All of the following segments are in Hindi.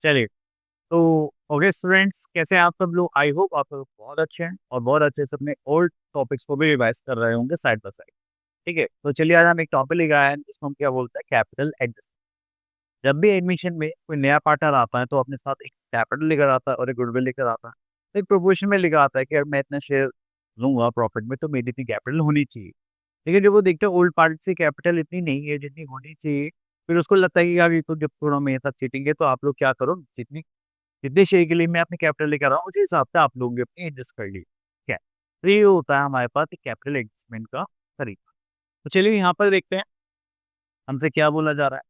चलिए, तो ओके स्टूडेंट्स, कैसे हैं आप सब लोग? आई होप आप लोग बहुत अच्छे हैं और बहुत अच्छे से अपने ओल्ड टॉपिक्स को भी रिवाइज कर रहे होंगे साइड बाय साइड। ठीक है, तो चलिए आज हम एक टॉपिक लेकर आए हैं जिसको हम क्या बोलते हैं, कैपिटल एडजस्ट। जब भी एडमिशन में कोई नया पार्टनर आता है तो अपने साथ एक कैपिटल लेकर आता है और एक गुडविल लेकर आता है। तो एक प्रोपोर्शन में लेकर आता है कि अगर मैं इतना शेयर लूंगा प्रॉफिट में तो मेरी इतनी कैपिटल होनी चाहिए। लेकिन जब वो देखते हैं ओल्ड पार्टी से कैपिटल इतनी नहीं है जितनी होनी चाहिए, फिर उसको लगता है कि यार ये तो जब थोड़ा मेरे साथ चीटिंग है, तो आप लोग क्या करो, जितनी जितने शेयर के लिए मैं अपनी कैपिटल लेकर आ रहा हूँ उसी हिसाब से आप लोग भी अपनी एडजस्ट कर लीजिए। ठीक है, तो ये होता है हमारे पास एक कैपिटल एडजस्टमेंट का तरीका। तो चलिए यहाँ पर देखते हैं हमसे क्या बोला जा रहा है।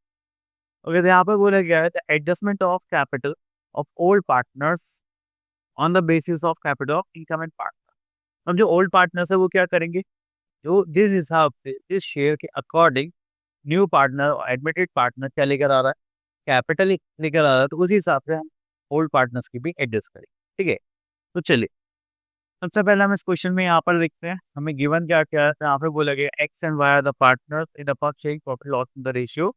अगर यहाँ पर बोला गया है the adjustment of capital of old partners on the basis of capital of incoming partner. अब जो ओल्ड पार्टनर्स है वो क्या करेंगे, जो जिस हिसाब से जिस शेयर के अकॉर्डिंग न्यू पार्टनर और एडमिटेड पार्टनर क्या लेकर आ रहा है, कैपिटल लेकर आ रहा है, तो उसी हिसाब से हम ओल्ड पार्टनर्स की भी एडजस्ट करेंगे। ठीक है, तो चलिए सबसे पहले हम इस क्वेश्चन में यहाँ पर देखते हैं हमें गिवन क्या क्या है। तो यहाँ पे बोला गया X and Y are the partners in the first sharing profit loss in the ratio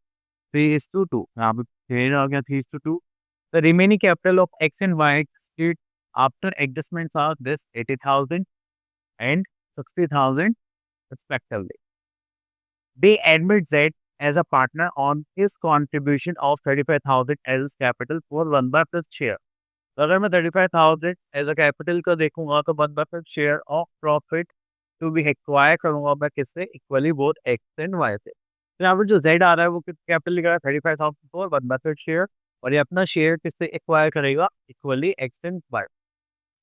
3:2। यहाँ पे फिर आ गया 3:2। The remaining capital of X and Y state after adjustments are this 80,000 एंड 60,000 respectively. They admit Z as a partner on his contribution of 35,000 as capital for 1/5 share. तो अगर मैं 35,000 एज अ कैपिटल का देखूंगा तो 1/5 share of profit to be acquire करूंगा मैं किससे, equally both X and Y से। तो यहाँ पर जो जेड आ रहा है वो कैपिटल लिखा है 35,000 फॉर 1/5 शेयर, और ये अपना शेयर किससे एक्वायर करेगा, equally X and Y.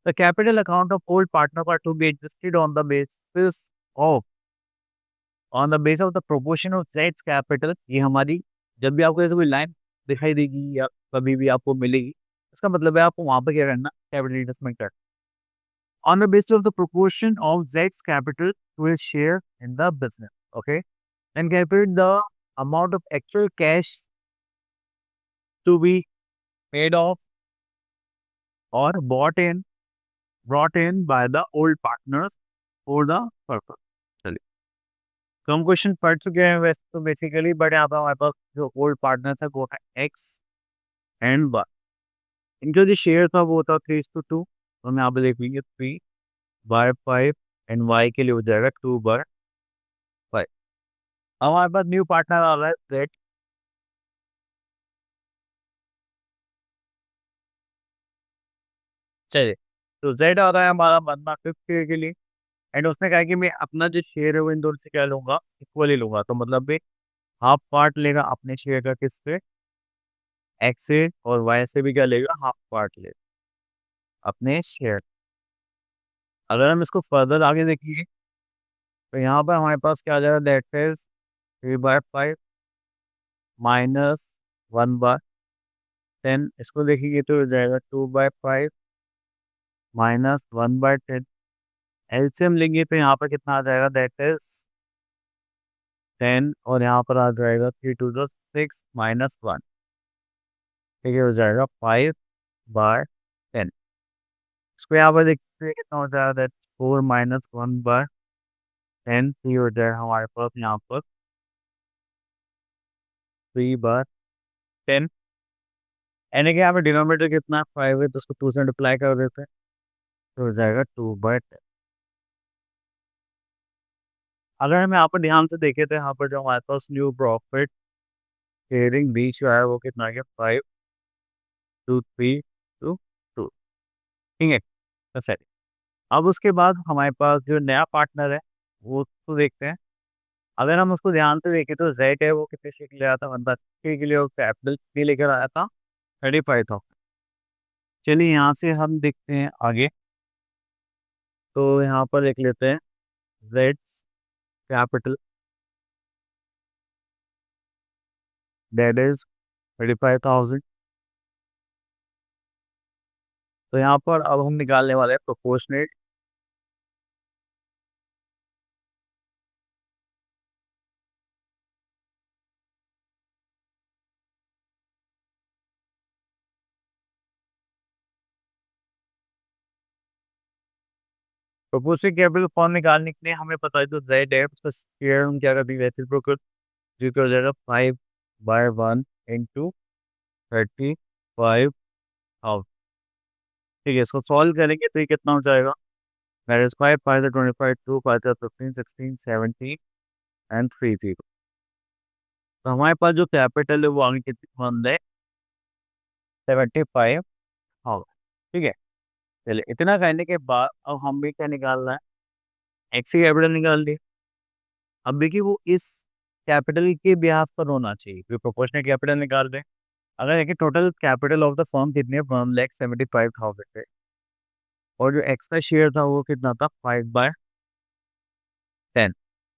The capital account of old partner are to be adjusted on the base of the proportion of जेड्स कैपिटल। ये हमारी जब भी आपको ऐसे कोई लाइन दिखाई देगी या कभी भी आपको मिलेगी, इसका मतलब है आपको वहां पर क्या करना, कैपिटल इन्वेस्टमेंट करना on the basis of the proportion of जेड्स capital to his share in the business. Okay, then calculate the amount of actual cash to be paid off or brought in by the old partners for the purpose। चलिए, तो हम क्वेश्चन पढ़ चुके हैं वैसे तो बेसिकली, बट यहाँ पर हमारे पास जो ओल्ड पार्टनर था वो है एक्स एंड वाई। इनका जो शेयर था वो था 3:2। तो हम यहाँ पे देख लीजिए 3/5 एंड वाई के लिए हो जाएगा 2/5। अब हमारे पास न्यू पार्टनर आ रहा है जेड। चलिए, तो जेड आ रहा है हमारा 1/5 शेयर के लिए, एंड उसने कहा कि मैं अपना जो शेयर है वो इन दोनों से क्या लूंगा, इक्वली लूंगा। तो मतलब भी हाफ पार्ट लेगा अपने शेयर का किससे, एक्स से, और वाई से भी क्या लेगा, हाफ पार्ट लेगा अपने शेयर। अगर हम इसको फर्दर आगे देखिए तो यहाँ पर हमारे पास क्या आ जाएगा, दैट इज 3/5 -1/10। इसको देखिए तो हो जाएगा 2/5 -1/10। एलसीएम लेंगे तो यहाँ पर कितना आ जाएगा, दैट इज 10, और यहाँ पर आ जाएगा 3 × 2 = 6 -1। ठीक है, हो जाएगा 5/10। इसको यहाँ पर देखते हैं कितना हो जाएगा, दैट 4 -1/10। ये हो जाएगा हमारे पास यहाँ पर 3/10। यानी कि यहाँ पे डिनोमिनेटर कितना है, 5 है, तो उसको 2 से मल्टीप्लाई कर देते हैं तो हो जाएगा 2/10। अगर हम यहाँ पर ध्यान से देखें तो यहाँ पर जो हमारे पास न्यू प्रॉफिट शेयरिंग बीच जो है वो कितना है, 5, 2, 3, 2, 2। ठीक है, तो सही। अब उसके बाद हमारे पास जो नया पार्टनर है वो उसको देखते हैं। अगर हम उसको ध्यान से देखें तो जेड है वो कितने शेयर के लिए आया था, 1/3 के लिए, वो कैपिटल कितनी लेकर आया था, 35,000। चलिए यहाँ से हम देखते हैं आगे। तो यहाँ पर देख लेते हैं जेड कैपिटल, दैट इज 35,000। तो यहाँ पर अब हम निकालने वाले हैं प्रोपोर्शनेट। प्रोपोर्शनेट कैपिटल फॉर्म निकालने के लिए हमें पता है जो जेड है उसका शेयर हम क्या करते हैं, रेसिप्रोकल, जो कि हो जाएगा 5/1 × 35 हाँ, ठीक है, इसको सॉल्व करेंगे तो ये कितना हो जाएगा? That is 5 5 25 2 5 15 16 17 and 3 0। तो हमारे पास जो कैपिटल है वो आगे कितनी बन है? 75। हाँ, ठीक है। चलिए, इतना कहने के बाद अब हम भी क्या निकालना है? एक्स की कैपिटल निकाल दी। अब देखिए वो इस कैपिटल के ब्याज पर होना चाहिए, फिर प्रोपोर्शनल कैपिटल निकाल दें। अगर देखिए total capital of the firm कितनी है? 1,75,000 है। और जो एक्स्ट्रा शेयर था वो कितना था? 5/10।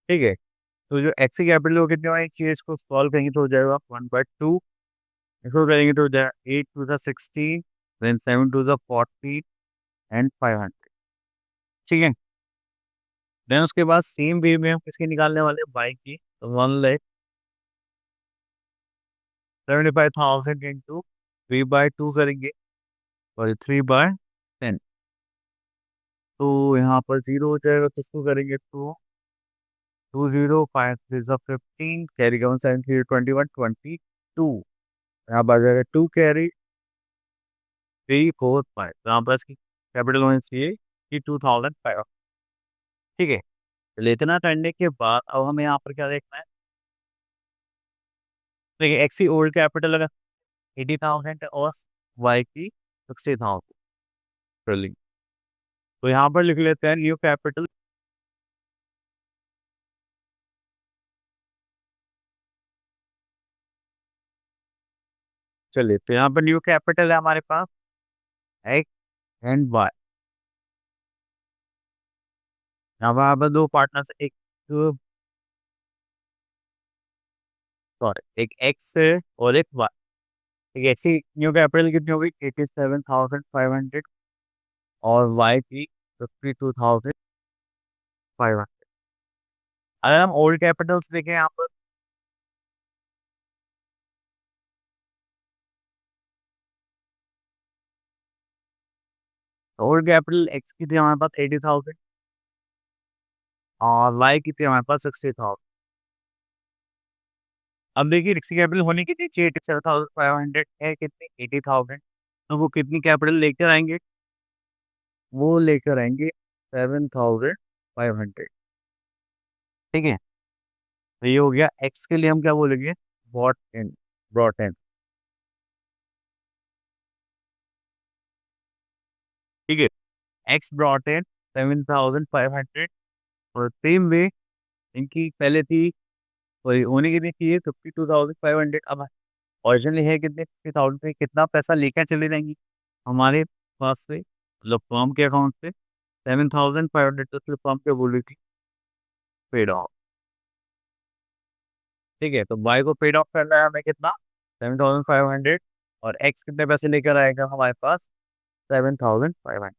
ठीक है। तो जो एक्स की कैपिटल वो कितनी होगी? चीज को सॉल्व करेंगे तो हो जाएगा 1/2। इसको करेंगे तो हो जाएगा 8 to the 16, then 7 to the 40 and 500। ठीक है। देन उसके बाद सेम वे में हम किसकी निकालने वाले हैं? बाई की। तो 1,75,000 इंटू 3/2 करेंगे, और 3/10। तो यहाँ पर जीरो हो जाएगा, तो इसको करेंगे तो 2 0 5 3 15, कैरी का 1 7 3 21 22। यहाँ पर आ जाएगा 2 कैरी 3 4 5। तो यहाँ पर इसकी कैपिटल होनी चाहिए कि 2,500। ठीक है। चलिए, इतना करने के बाद अब हमें यहाँ पर क्या देखना है? देखिए, एक्स की ओल्ड कैपिटल अगर 80,000 और वाई की 60,000। चलिए, तो यहाँ पर लिख लेते हैं न्यू कैपिटल। चलिए, तो यहाँ पर न्यू कैपिटल है हमारे पास एक्स एंड वाई। यहाँ पर दो पार्टनर्स, एक सॉरी एक एक्स है और एक वाई। ठीक है, एक्स की न्यू कैपिटल कितनी होगी? 87,500। और वाई की 52,500। अगर हम ओल्ड कैपिटल्स देखें यहाँ पर, ओल्ड कैपिटल एक्स की थी हमारे पास 80,000, और वाई की थी हमारे पास 60,000। अब देखिए, रिक्स कैपिटल होने की चाहिए 87,500 है, कितनी? 80,000। तो वो कितनी कैपिटल लेकर आएंगे? वो लेकर आएंगे 7,500। ठीक है। तो ये हो गया एक्स के लिए, हम क्या बोलेंगे? Bought in, brought in. ठीक है। X brought in 7,500। और सेम वे इनकी पहले थी, वही होने की चाहिए 52,500। अब ओरिजिनली है कितने? 50,000 पे कितना पैसा लेकर चले जाएंगी हमारे पास से, मतलब फर्म के अकाउंट से? 7,500। तो सिर्फ फर्म पे बोली थी पेड ऑफ। ठीक है। तो वाई को पेड ऑफ करना है हमें कितना? 7,500। और एक्स कितने पैसे लेकर आएगा हमारे पास? 7,500।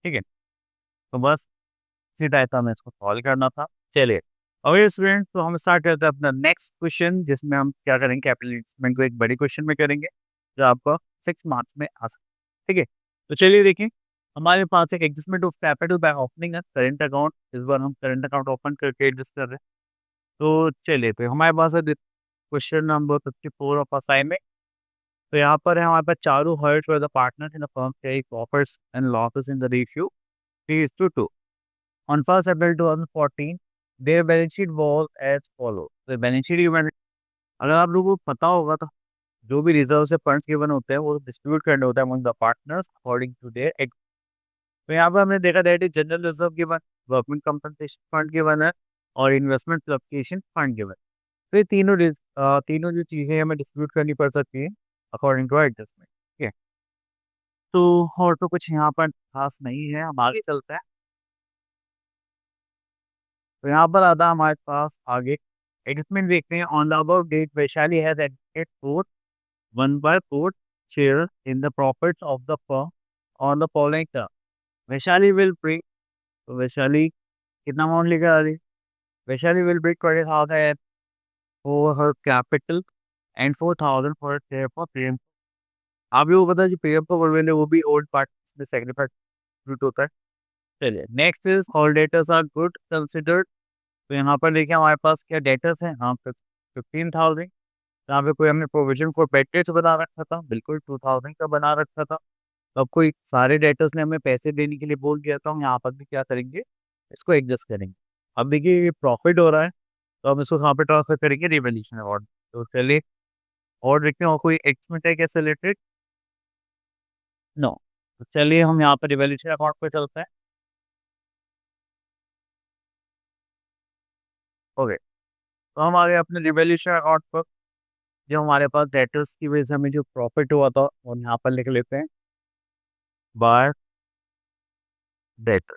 ठीक है। तो बस इसी टाइप का हमें इसको सॉल्व करना था। चलिए, ओके स्टूडेंट, तो हम स्टार्ट करते हैं अपना नेक्स्ट क्वेश्चन, जिसमें हम क्या करेंगे? कैपिटल इन्वेस्टमेंट को एक बड़ी क्वेश्चन में करेंगे, जो आपको 6 मार्क्स में आ सकता है। ठीक है। तो चलिए देखिए, हमारे पास एक adjustment of capital by opening है करेंट अकाउंट। इस बार हम करेंट अकाउंट ओपन करके एडजस्ट कर रहे हैं। तो चलिए, तो हमारे पास है क्वेश्चन नंबर 54 ऑफ असाइनमेंट। तो यहाँ पर है हमारे पास चारों हर्ट्स for the partners in the firm take profits and losses in the ratio 3:2। On 1st April 2014, their balance sheet was as follows. तो बैलेंस शीट की अगर आप लोगों को पता होगा तो जो भी रिजर्व से फंड्स गिवन होते हैं वो डिस्ट्रीब्यूट करने होता है among the partners according to their. तो यहाँ पर हमने देखा that is general reserve given, workmen compensation fund given है, और इन्वेस्टमेंट फ्लक्चुएशन फंड गिवन। तो ये तीनों जो चीज़ें हमें डिस्ट्रीब्यूट करनी पड़ सकती है अकॉर्डिंग टू एडजस्टमेंट। ठीक है। तो और तो कुछ यहाँ पर खास नहीं है, हम आगे चलते हैं। तो यहाँ पर आता है हमारे पास आगे एडजस्टमेंट देखते हैं। On the above date Vaishali has added 1/4 share in the profits of the firm on the following term. Vaishali will bring, तो वैशाली कितना अमाउंट लेकर आ रही है? Vaishali will bring 20,000 for her capital and 4,000 for share for premium. आप लोगों को पता है जो प्रीमियम को बोलते हैं वो भी ओल्ड पार्ट में सेक्रीफाइस होता है। चलिए, next is all debtors are good considered. तो यहाँ पर देखिए हमारे पास क्या डेटर्स हैं? हाँ, 15,000। यहाँ पे कोई हमने प्रोविजन फॉर बैड डेट्स बना रखा था, बिल्कुल 2,000 का बना रखा था। तो अब कोई सारे डेटर्स ने हमें पैसे देने के लिए बोल दिया, तो हम यहाँ पर भी क्या करेंगे, इसको एडजस्ट करेंगे। अब देखिए ये प्रॉफिट हो रहा है, तो हम इसको कहाँ पे ट्रांसफर करेंगे, रिवोल्यूशन अकाउंट। तो चलिए और देखते हैं और कोई एक्समेंट है कैसे रिलेटेड। नो। तो चलिए हम यहाँ पर रिवोल्यूशन अकाउंट पे चलते हैं। ओके, तो हम आ गए अपने रिवोल्यूशन अकाउंट पर। जो हमारे पास डेटर्स की वजह से हमें जो प्रॉफिट हुआ था, और यहाँ पर लिख लेते हैं बाय डेटर।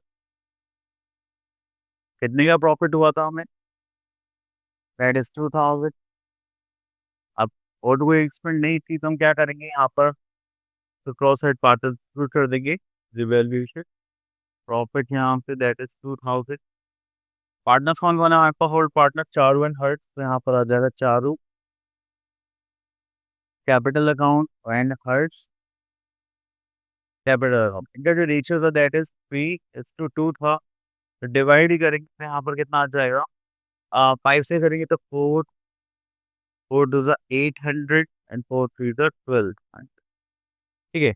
कितने का प्रॉफिट हुआ था हमें, दैट इज 2000। अब और कोई एक्सपेंड नहीं थी, तो हम क्या करेंगे यहाँ पर, तो क्रॉस हेड पार्ट कर देंगे रिवैल्यूएशन। प्रॉफिट यहाँ पे दैट इज 2000। पार्टनर्स कौन कौन है हमारे पास, hold partner Charu and Hearts, तो यहाँ पर आ जाएगा Charu capital account and Hearts capital account. इनका जो रेशियो था दैट इज 3:2 था। तो डिवाइड ही करेंगे तो यहाँ पर कितना आ जाएगा, 5 से करेंगे तो 4 4 2 800 एंड 4 3 12। ठीक है,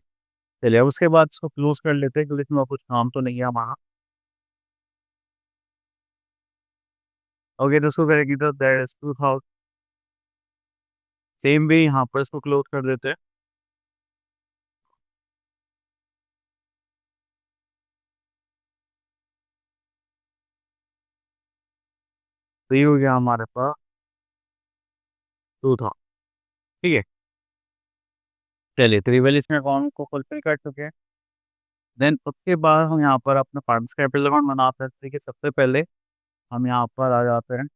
चलिए अब उसके बाद इसको क्लोज कर लेते हैं, क्योंकि इसमें और कुछ काम तो नहीं है हमारा। ओके, तो उसको करेंगे तो दैट इज 2000। सेम भी यहाँ पर इसको क्लोज कर देते हैं। तो ये हो गया हमारे पास 2000। ठीक है, चलिए तो रिवॉल्यूशन अकाउंट को फुलफिल कर चुके हैं। देन उसके बाद हम यहाँ पर अपना पार्ट्स कैपिटल अकाउंट बनाते हैं। ठीक है, सबसे पहले हम यहाँ पर आ जाते हैं।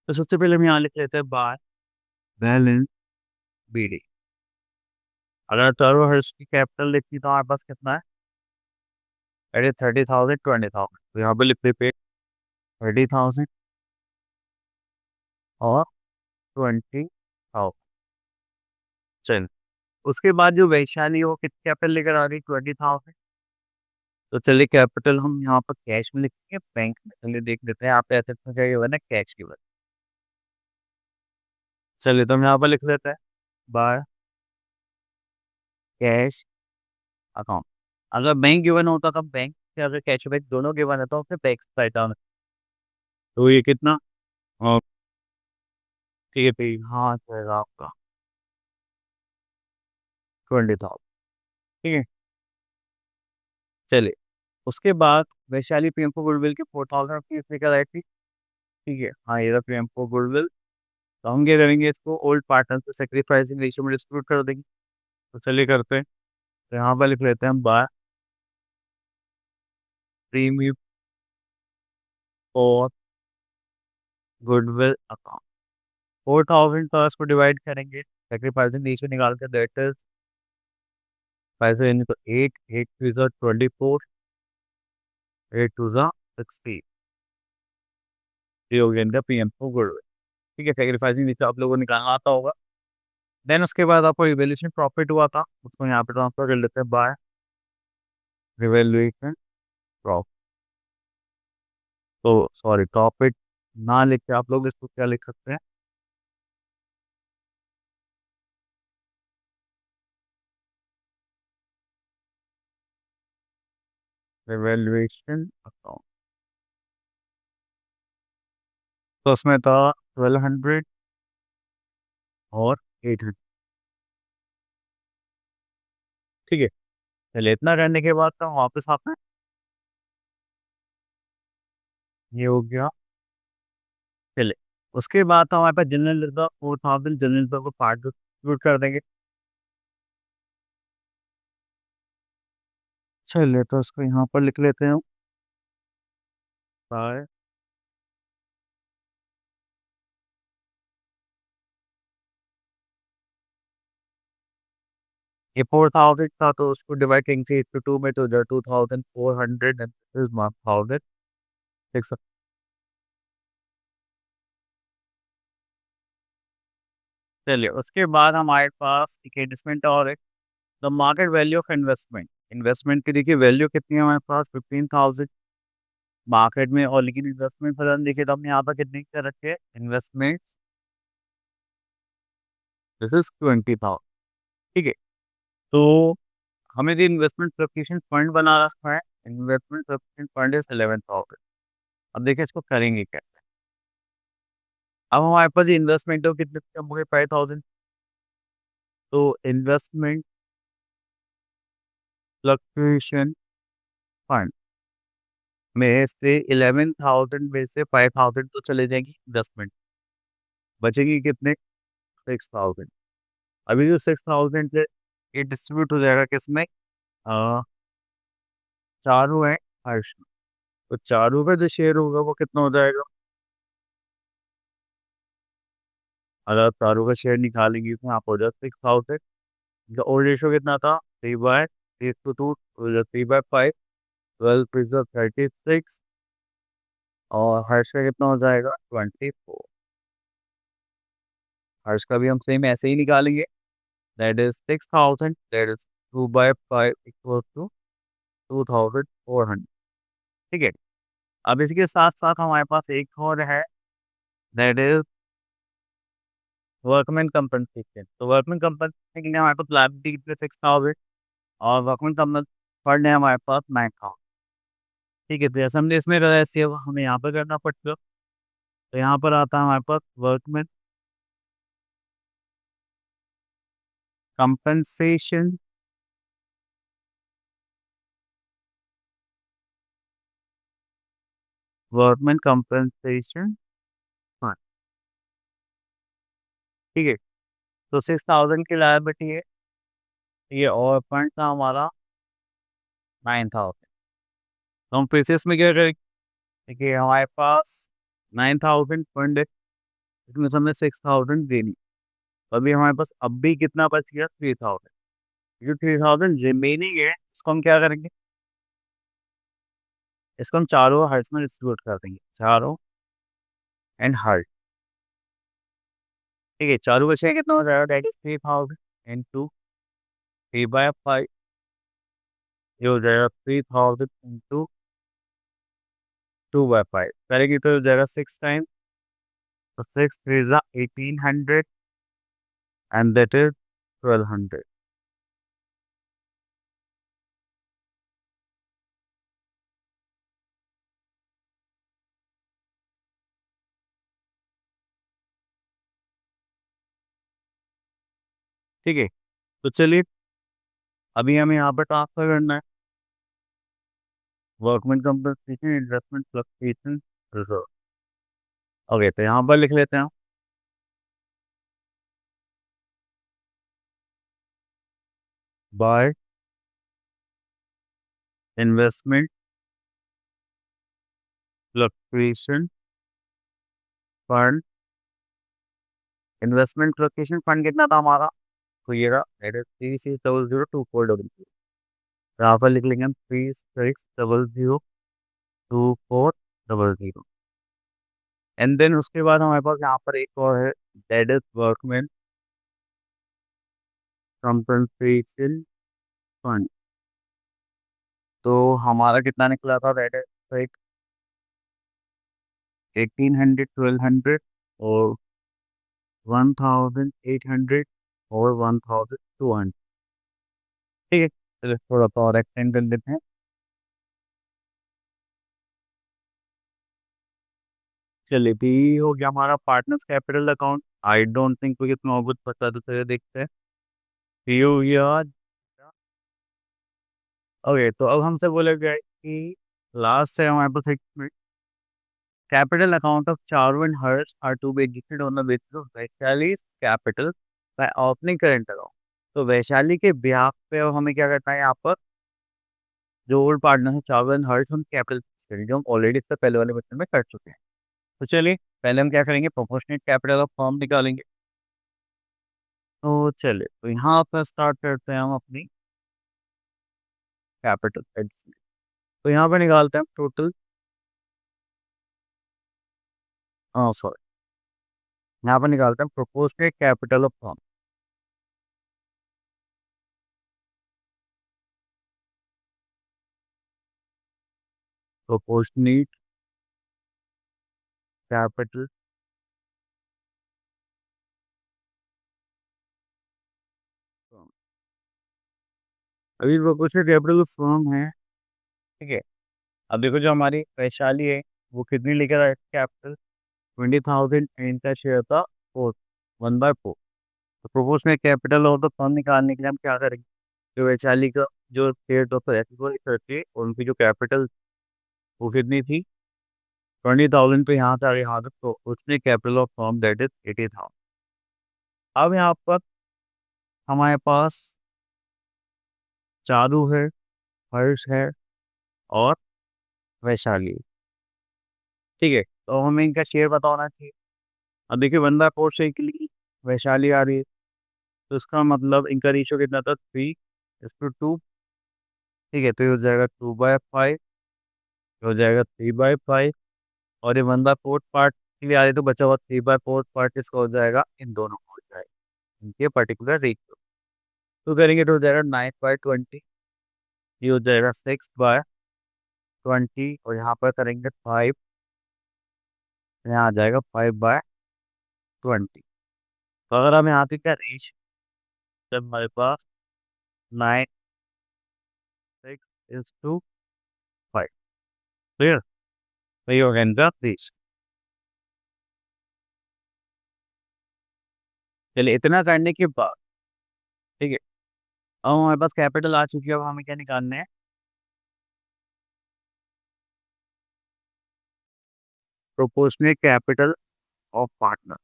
तो सबसे पहले हम यहाँ लिख लेते हैं बाय बैलेंस BD। अगर टर्बो हर्ष की कैपिटल लिखी तो हमारे पास कितना है, अरे 30,000 20,000। तो यहाँ पे लिख देते हैं 30,000 और 20,000। चल, उसके बाद जो वैशाली वो कितनी कैपिटल लेकर आ रही, 20,000। तो चलिए कैपिटल हम यहाँ पर कैश में लिखेंगे, बैंक में चलिए देख लेते हैं। यहाँ पे ऐसे तो क्या हुआ ना, कैश की वजह। चलिए तो हम यहाँ पर लिख लेते हैं बाय कैश अकाउंट। अगर बैंक गिवन होता तो बैंक से, अगर कैशबैक दोनों गिवन है तो फिर टैक्स रहता है। तो ये कितना, हाँ, ठीक है ठीक, हाँ जाएगा आपका 20,000। ठीक है, चलिए उसके बाद वैशाली पीएम को गुडविल के 4,000 निकल आई थी। ठीक है, हाँ ये रहा पीएम को गुडविल। तो हम क्या करेंगे, इसको ओल्ड पार्टनर से सेक्रीफाइसिंग रेशियो में डिस्ट्रीब्यूट कर देंगे। तो चलिए करते हैं। तो यहाँ पर लिख लेते हैं हम बाय प्रीमियम और गुडविल अकाउंट। 4,000 का इसको डिवाइड करेंगे, सेक्रीफाइसिंग रेशियो निकाल के दैट इज पैसे यानी तो 8 8 3 24, 8 2 16। ये हो गया इनका पीएम को गुडविल। ठीक है, सेक्रीफाइसिंग रेशियो आप लोगों को निकालना आता होगा। देन उसके बाद आपको रिवैल्यूएशन प्रॉफिट हुआ था, उसको यहाँ पे ट्रांसफर कर लेते हैं बाय रिवैल्यूएशन प्रॉफिट। तो सॉरी, प्रॉफिट ना लिख के आप लोग इसको क्या लिख सकते हैं, रिवैल्यूएशन अकाउंट। तो उसमें था 1,200 और 800। ठीक है, चलिए इतना करने के बाद तो वापस आते हैं। ये हो गया। चलिए उसके बाद तो हमारे पास जनरल रिजर्व 4,000, जनरल रिजर्व को पार्ट कर देंगे। चलिए तो उसको यहाँ पर लिख लेते हैं बाय, ये 4,000 था तो उसको डिवाइड करेंगे 8 to 2 में, तो 2,400 एंड 1,000। ठीक सर, चलिए उसके बाद हमारे पास एक इन्वेस्टमेंट और है, the market value of investment. Investment की देखिए वैल्यू कितनी है हमारे पास, 15,000 मार्केट में। और लेकिन इन्वेस्टमेंट फंड देखिए तो हमने यहाँ पर कितने का रखे, इन्वेस्टमेंट दिस इज 20,000। ठीक है, तो हमें जो इन्वेस्टमेंट प्रोफेशन फंड बना रखा है, इन्वेस्टमेंट प्रोफेशन फंड इज 11,000। अब देखिए इसको करेंगे कैसे। अब हमारे पास इन्वेस्टमेंट हो कितने कम हो गए, 5,000। तो इन्वेस्टमेंट फ्लक्चुएशन फंड में से 11,000 में से 5,000 तो चले जाएंगी इन्वेस्टमेंट, बचेगी कितने, 6,000। अभी जो 6,000 है ये डिस्ट्रीब्यूट हो जाएगा किसमें, अ, चारों है हर्ष में। तो चारों का जो शेयर होगा वो कितना हो जाएगा, अगर चारों का शेयर निकालेंगे तो यहाँ पर हो जाएगा 6,000। इनका ओल्ड रेशो कितना था, 3/3 to 2, 3/5, 12 36। और हर्ष का कितना हो जाएगा, 24। हर्ष का भी हम सेम ऐसे ही निकालेंगे, that is 6,000, that is 2/5 equal to 2,400। ठीक है। अब इसके साथ साथ हमारे पास एक और है, दैट इज वर्कमैन कंपनसेशन। तो वर्कमैन कंपनसेशन के लिए हमारे पास लाइबिलिटी कितने, 6,000। और वर्कमैन कंपन फंड है हमारे पास 9,000। ठीक है। तो जैसे हमने इसमें करा ऐसे हमें यहाँ पर करना पड़ेगा। तो यहाँ पर आता है हमारे पास workman compensation workman compensation fund. ठीक है। तो 6,000 की लायबिलिटी है ये, और फंड था हमारा 9,000। तो हम फिर से इसमें क्या करेंगे, देखिए हमारे पास 9,000 फंड है, इसमें से हमें 6,000 देनी। तो अभी हमारे पास अब भी कितना बच गया, 3,000। जो 3,000 रिमेनिंग है इसको हम क्या करेंगे, इसको हम चारों हर्ट्स में डिस्ट्रीब्यूट कर देंगे, चारों एंड हर्ट। ठीक है। चारों बचे कितना हो जाएगा, दैट इज 3,000 इंटू 3/5। ये हो जाएगा 3,000 इंटू 2/5, करेंगे तो हो जाएगा 6 टाइम। तो 6 3 1800 एंड दैट इज 1,200। ठीक है। तो चलिए अभी हमें यहाँ पर ट्रांसफर करना है, workman compensation investment fluctuation reserve. Okay, तो यहाँ पर लिख लेते हैं by investment fluctuation fund. Investment fluctuation fund कितना था हमारा, तो ये रहा, 36002400। यहाँ पर लिख लेंगे हम 36002400। एंड देन उसके बाद हमारे पास यहाँ पर एक और है, that is workman compensation fund. तो हमारा कितना निकला था, दैट इज 1,800, 1,200 और 1,800 और 1,200। ठीक है। चलिए थोड़ा सा और एक्सटेंड कर देते हैं। चलिए भी हो गया हमारा partners capital account. I don't think कोई इतना बहुत पता, तो चलिए देखते हैं। ये हो गया। ओके, तो अब हमसे बोला गया है कि लास्ट है हमारे पास एक capital account of Charu and Harsh are to be executed on the basis of Vaishali capital by opening current account. तो वैशाली के ब्याह पे अब हमें क्या करना है, यहाँ पर जो ओल्ड पार्टनर है चारू एंड हर्ष, हम कैपिटल फिक्स करेंगे, जो हम ऑलरेडी इससे पहले वाले क्वेश्चन में कर चुके हैं। तो चलिए पहले हम क्या करेंगे, प्रोपोर्शनेट कैपिटल ऑफ फर्म निकालेंगे। तो चलिए, तो यहाँ पर स्टार्ट करते हैं हम अपनी कैपिटल एडिशन। तो यहाँ पे निकालते हैं टोटल, सॉरी, यहाँ पर निकालते हैं proportionate capital of firm. Proportionate capital firm. अभी प्रोपोर्शनल कैपिटल फर्म है, ठीक है। अब देखो जो हमारी वैशाली है वो कितनी लेकर आए कैपिटल, 20,000, इनका शेयर था 4, 1/4। तो प्रोपोर्शनल कैपिटल और तो फर्म निकालने के लिए हम क्या करेंगे, जो वैशाली का जो शेयर तो करके और उनकी जो कैपिटल वो कितनी थी, 20,000 पे यहाँ था यहाँ तक, तो उसने capital of firm that is 80,000। अब यहाँ पर हमारे पास चारू है, हर्ष है और वैशाली, ठीक है। तो हमें इनका शेयर पता होना चाहिए। अब देखिए 1/4 से के लिए वैशाली आ रही है, तो इसका मतलब इनका रेशियो कितना था, 3:2, ठीक है। तो ये हो जाएगा 2/5, हो जाएगा 3/5, और ये 1/4 पार्ट के लिए आ रही है, तो बचा हुआ 3/4 पार्ट इसका हो जाएगा, इन दोनों का हो जाएगा इनके पर्टिकुलर रेशियो। तो करेंगे तो हो जाएगा 9/20, ये हो जाएगा 6/20, और यहाँ पर करेंगे 5, यहाँ आ जाएगा 5/20। तो अगर हम यहाँ पे क्या रेश, जब हमारे पास 9:6:5, क्लियर। तो ये हो गया इनका रेश। चलिए इतना करने के बाद, ठीक है, अब हमारे पास कैपिटल आ चुकी है, अब हमें क्या निकालना है, proportional capital of partner.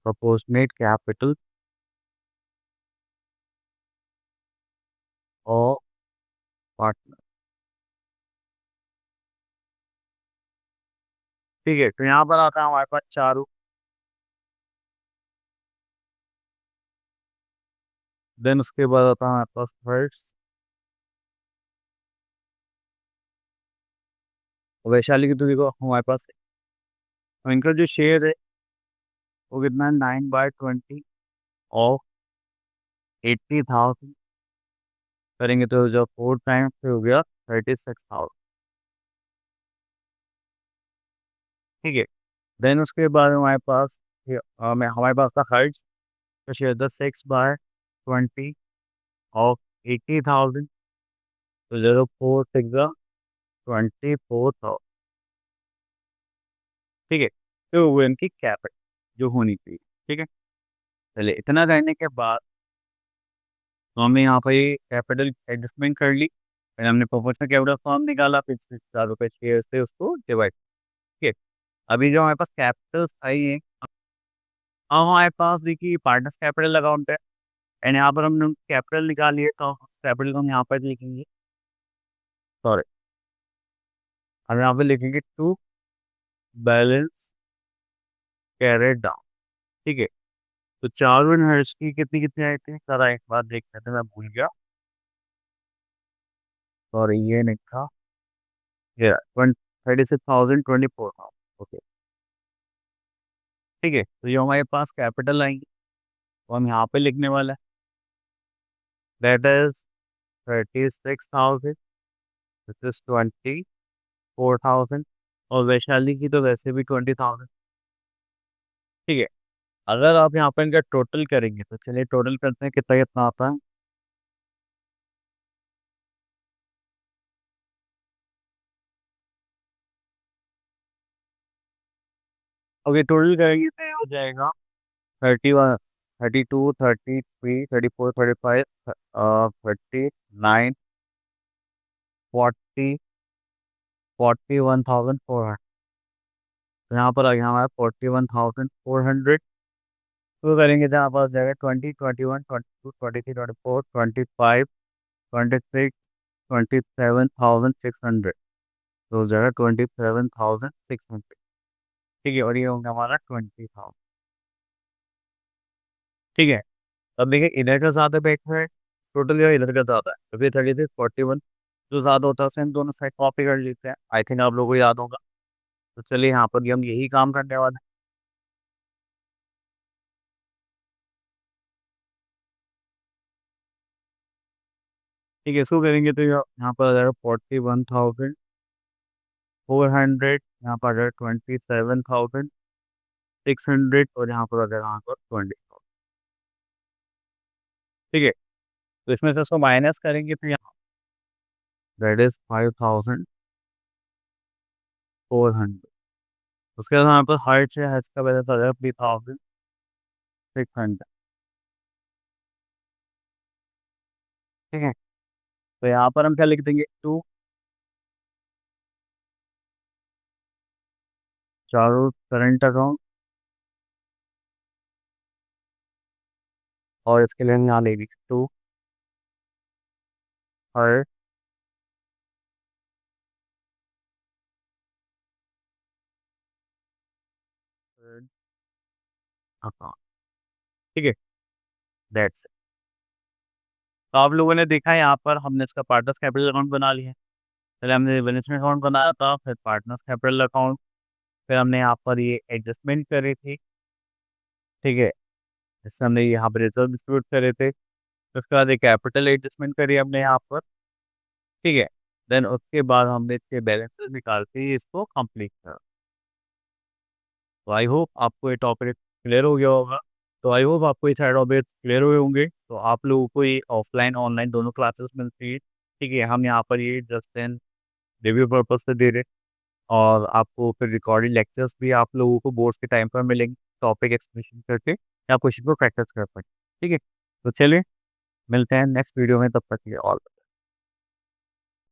Proportional capital of partner, ठीक है। तो यहाँ पर आता है हमारे पास चारू, देन उसके बाद आता है हमारे पास हर्ष, वैशाली की, तो देखो हमारे पास है। तो इनका जो शेयर है वो कितना है, 9/20 ऑफ 80,000, करेंगे तो जो 4 टाइम्स से हो गया 36,000, ठीक है। देन उसके बाद हमारे पास हमारे पास था खर्च का शेयर था 6/20 ऑफ 80,000, तो 0.4 6 24,000, ठीक है। तो वो इनकी कैपिटल जो होनी चाहिए, ठीक है। चलिए इतना करने के बाद तो हमने यहाँ पर ये कैपिटल एडजस्टमेंट कर ली, फिर हमने प्रोपोर्शनल कैपिटल फॉर्म निकाला, फिर 4 रुपये शेयर से उसको डिवाइड, ठीक है। अभी जो हमारे पास कैपिटल्स आई है, अब हमारे पास देखिए पार्टनर्स कैपिटल अकाउंट है, एंड यहाँ पर हमने कैपिटल निकाली है, तो कैपिटल को हम यहाँ पर लिखेंगे, सॉरी, हम यहाँ पे लिखेंगे टू बैलेंस कैरेट डाउन, ठीक है। तो चार हर्ष की कितनी कितनी आई थी, सर एक बार देख लेते हैं, मैं भूल गया, सॉरी ये नहीं था, ये 36,024,000, ओके, ठीक है। तो ये हमारे पास कैपिटल आएंगी, तो हम यहाँ पे लिखने वाला है, दैट इज 36,000, दिस इज 24,000, और वैशाली की तो वैसे भी 20,000, ठीक है। अगर आप यहाँ पे इनका टोटल करेंगे तो चलिए टोटल करते हैं कितना कितना आता है। ओके टोटल करेंगे तो ये हो जाएगा 31, 32, 33, 34, 35, 39, 41,400, तो यहाँ पर आ गया हमारा 41,400। तो करेंगे तो यहाँ पर आ जाएगा 20, 21, 22, 23, 24, 25, 26, 27,600, तो हो जाएगा 27,600, ठीक है। और ये होगा हमारा 20,000, ठीक है। अब देखिए इधर का ज़्यादा बेटर है टोटल, या इधर का ज़्यादा है, तो फिर 36, 41 जो ज़्यादा होता है उसे हम दोनों साइड कॉपी कर लेते हैं, आई थिंक आप लोगों को याद होगा। तो चलिए यहाँ पर भी हम यही काम करने वाले हैं, ठीक है। इसको करेंगे तो यहाँ पर आ जाएगा 41,400, यहाँ पर आ जाएगा 27,000, 600 और यहाँ पर अगर यहाँ पर 20,000। ठीक है, तो इसमें से इसको माइनस करेंगे तो यहाँ दैट इज 5,400। उसके बाद यहाँ पर हर्च है, हर्च का वैसे था 3,600। ठीक है, तो यहाँ पर हम क्या लिख देंगे, टू चारों करंट अकाउंट, और इसके लिए हम यहाँ ले लिखे टू हर अकाउंट। ठीक है, दैट्स। तो आप लोगों ने देखा है यहाँ पर हमने इसका पार्टनर्स कैपिटल अकाउंट बना लिया है। पहले हमने बेनिफिट अकाउंट बनाया था, फिर पार्टनर्स कैपिटल अकाउंट, फिर हमने यहाँ पर ये एडजस्टमेंट करे थे। ठीक है, इससे हमने यहाँ पर रिजर्व डिस्ट्रीब्यूट करे थे, फिर उसके बाद एक कैपिटल एडजस्टमेंट करी हमने यहाँ पर। ठीक है, देन उसके बाद हमने इसके बैलेंसेस निकाल के इसको कंप्लीट करा। तो आई होप आपको ये टॉपिक क्लियर हो गया होगा। तो आई होप आपको ये सारे टॉपिक क्लियर हुए होंगे। तो आप लोगों को ये ऑफलाइन ऑनलाइन दोनों क्लासेस मिलती है। ठीक है, हम यहाँ पर ये जस्ट एंड रिव्यू पर्पज से दे रहे, और आपको फिर रिकॉर्डेड लेक्चर्स भी आप लोगों को बोर्ड्स के टाइम पर मिलेंगे, टॉपिक एक्सप्लेनेशन करके, या क्वेश्चन को प्रैक्टिस कर पाए। ठीक है, तो चलिए मिलते हैं नेक्स्ट वीडियो में, तब तक के लिए ऑल।